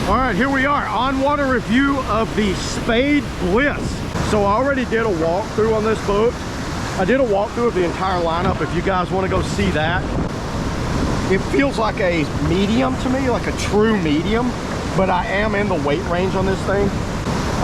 All right, here we are, on-water review of the Spade Bliss. So I already did a walkthrough on this boat. I did a walkthrough of the entire lineup. If you guys want to go see that, it feels like a medium to me, like a true medium, but I am in the weight range on this thing.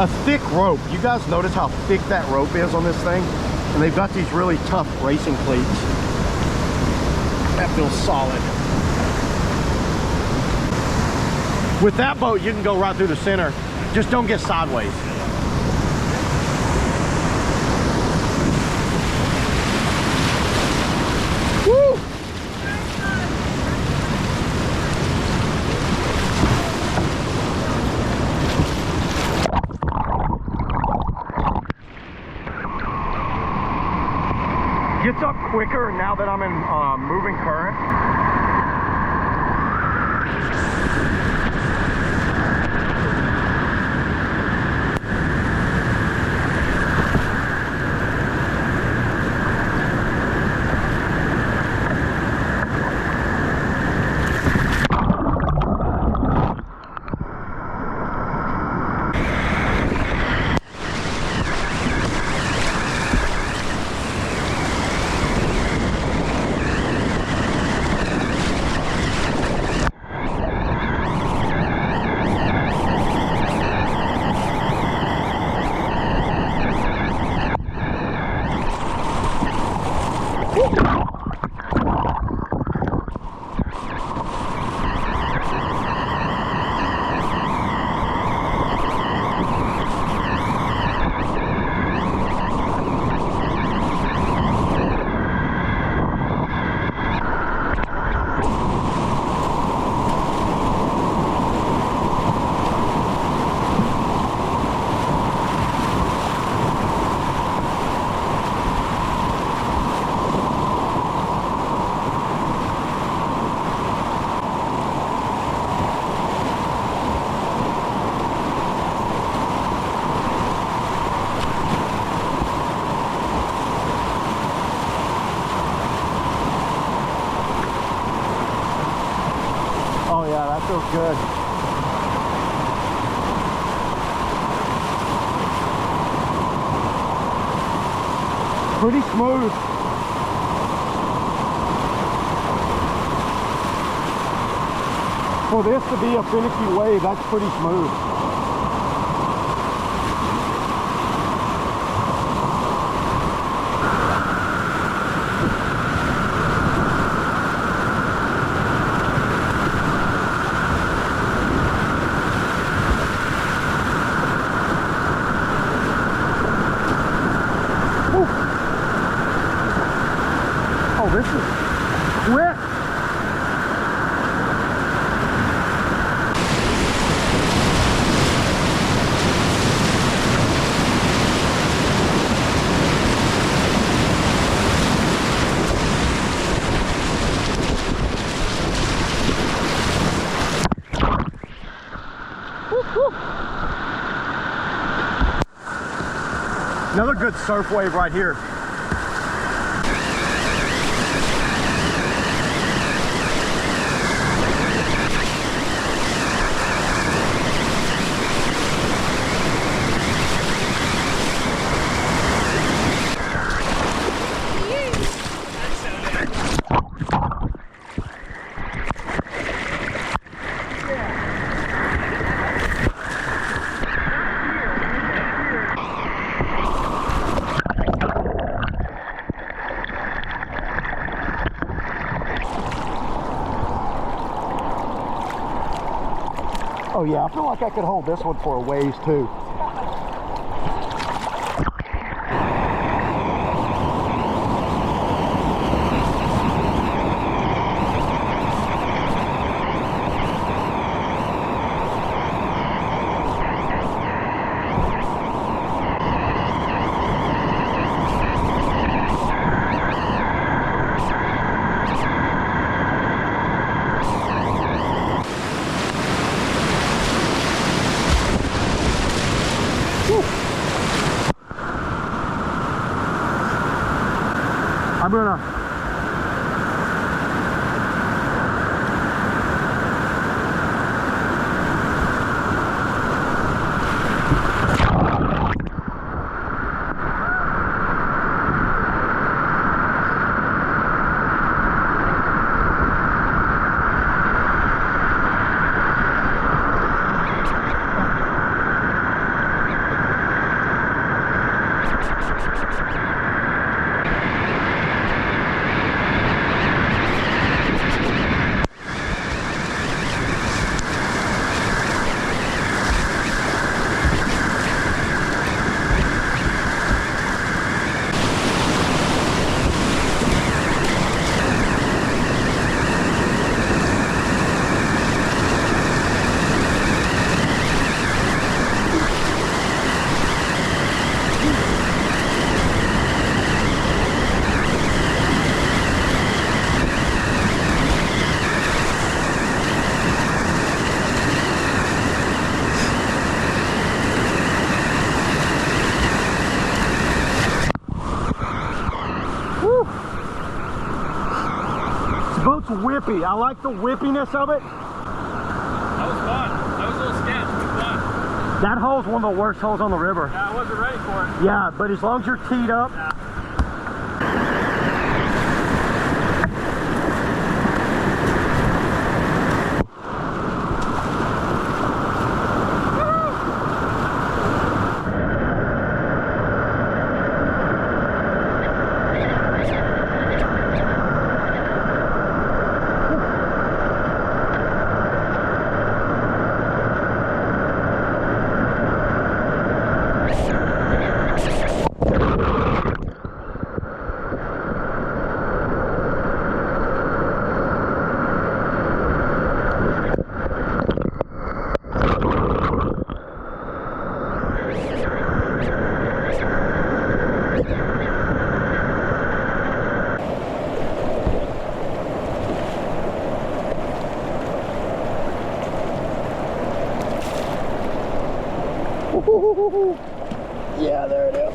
A thick rope. You guys notice how thick that rope is on this thing? And they've got these really tough racing cleats. That feels solid. With that boat, you can go right through the center. Just don't get sideways. Woo! Gets up quicker now that I'm in moving current. Oh yeah, that feels good. Pretty smooth. For this to be a finicky wave, that's pretty smooth. This is quick. Another good surf wave right here. Oh yeah, I feel like I could hold this one for a ways too. I'm gonna whippy. I like the whippiness of it. That was fun. That was a little sketch, but fun. That hole's one of the worst holes on the river. Yeah, I wasn't ready for it. Yeah, but as long as you're teed up. Yeah. Yeah, there it is.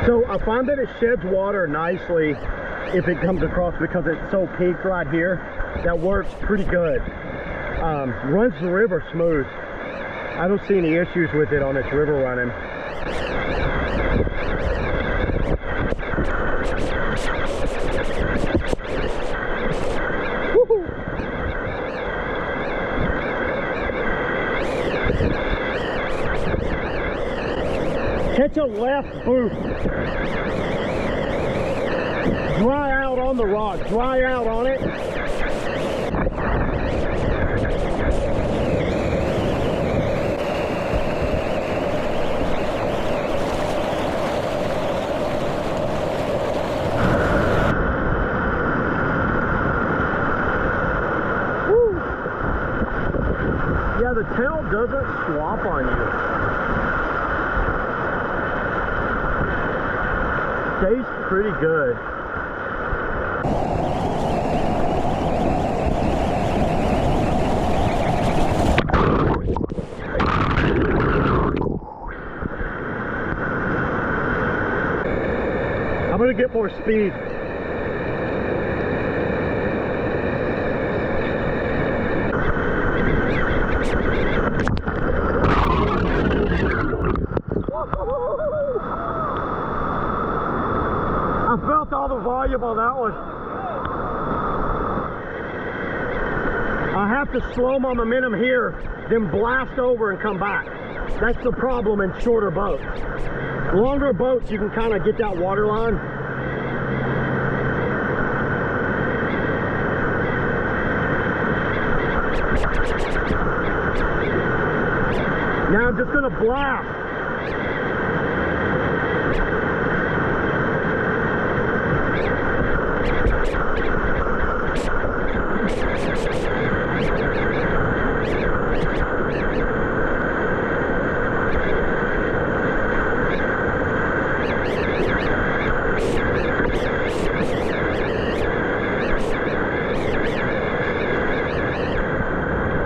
So I find that it sheds water nicely if it comes across because it's so peaked right here. That works pretty good. Runs the river smooth. I don't see any issues with it on its river running. Catch a left boost. Dry out on the rod. Dry out on it. Woo. Yeah, the tail doesn't swap on you. Stays pretty good. I'm gonna get more speed. I felt all the volume on that one. I have to slow my momentum here, then blast over and come back. That's the problem in shorter boats. Longer boats, you can kind of get that water line. Now I'm just gonna blast.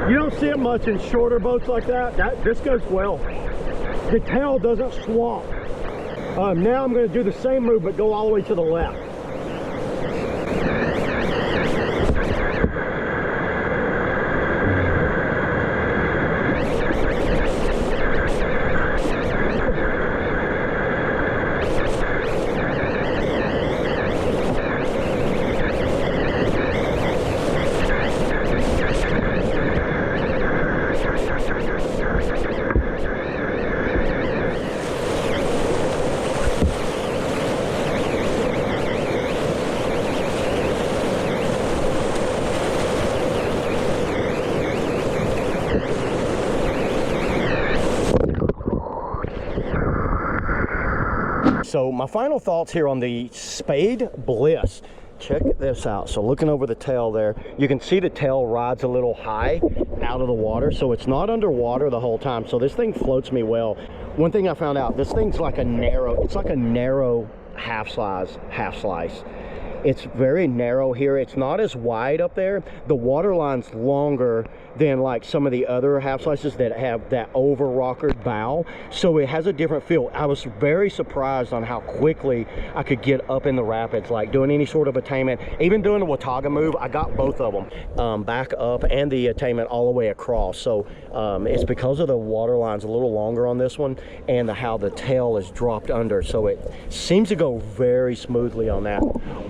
You don't see it much in shorter boats like that. This goes well. The tail doesn't swamp. Now I'm going to do the same move, but go all the way to the left. so my final thoughts here on the Spade Bliss. Check this out. So looking over the tail there, you can see the tail rides a little high out of the water, so it's not underwater the whole time. So this thing floats me well. One thing I found out, this thing's like a narrow, it's like a narrow half slice. It's very narrow here. It's not as wide up there. The water line's longer than like some of the other half slices that have that over rockered bow, so it has a different feel. I was very surprised on how quickly I could get up in the rapids, like doing any sort of attainment, even doing the Watauga move. I got both of them, back up and the attainment all the way across. So it's because of the water line's a little longer on this one, and how the tail is dropped under, so it seems to go very smoothly on that.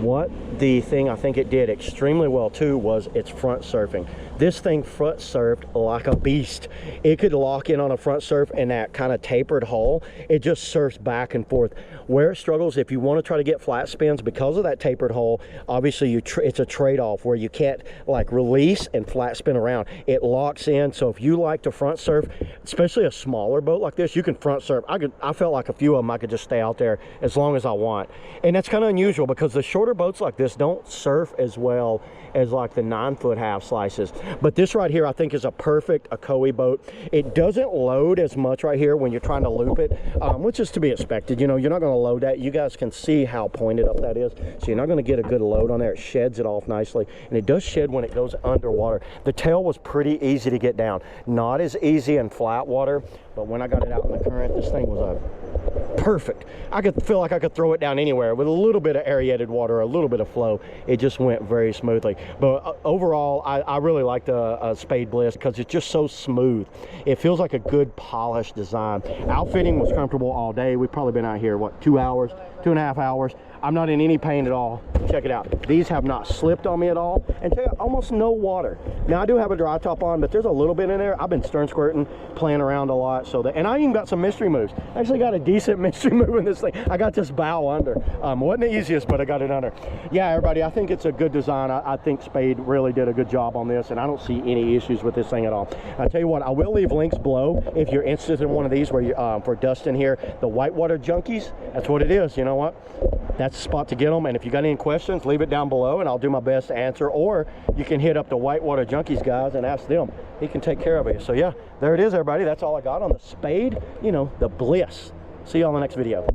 What the thing I think it did extremely well too was its front surfing. This thing front surfed like a beast. It could lock in on a front surf in that kind of tapered hull. It just surfs back and forth. Where it struggles, if you want to try to get flat spins, because of that tapered hull, obviously it's a trade-off where you can't like release and flat spin around. It locks in, so if you like to front surf, especially a smaller boat like this, you can front surf. I felt like a few of them I could just stay out there as long as I want. And that's kind of unusual because the shorter boats like this don't surf as well as like the 9-foot half slices. But this right here I think is a perfect Akoi boat. It doesn't load as much right here when you're trying to loop it, which is to be expected. You know, you're not going to load that. You guys can see how pointed up that is, so you're not going to get a good load on there. It sheds it off nicely, and it does shed when it goes underwater. The tail was pretty easy to get down, not as easy in flat water, but when I got it out in the current, this thing was a perfect. I could feel like I could throw it down anywhere with a little bit of aerated water, a little bit of flow. It just went very smoothly. But overall, I really like the Spade Bliss because it's just so smooth. It feels like a good polished design. Outfitting was comfortable all day. We've probably been out here, what, 2 hours, 2.5 hours. I'm not in any pain at all. Check it out. These have not slipped on me at all, and check out, almost no water. Now I do have a dry top on, but there's a little bit in there. I've been stern squirting, playing around a lot, so that, and I even got some mystery moves. I actually got a decent mystery move in this thing. I got this bow under. Wasn't the easiest, but I got it under. Yeah, everybody, I think it's a good design. I think Spade really did a good job on this, and I don't see any issues with this thing at all. I tell you what, I will leave links below if you're interested in one of these, where you for Dustin here, the Whitewater Junkies. That's what it is. You know what? That's the spot to get them. And if you got any questions, leave it down below and I'll do my best to answer, or you can hit up the Whitewater Junkies guys and ask them. He can take care of you. So yeah, there it is, everybody. That's all I got on the Spade, you know, the Bliss. See you on the next video.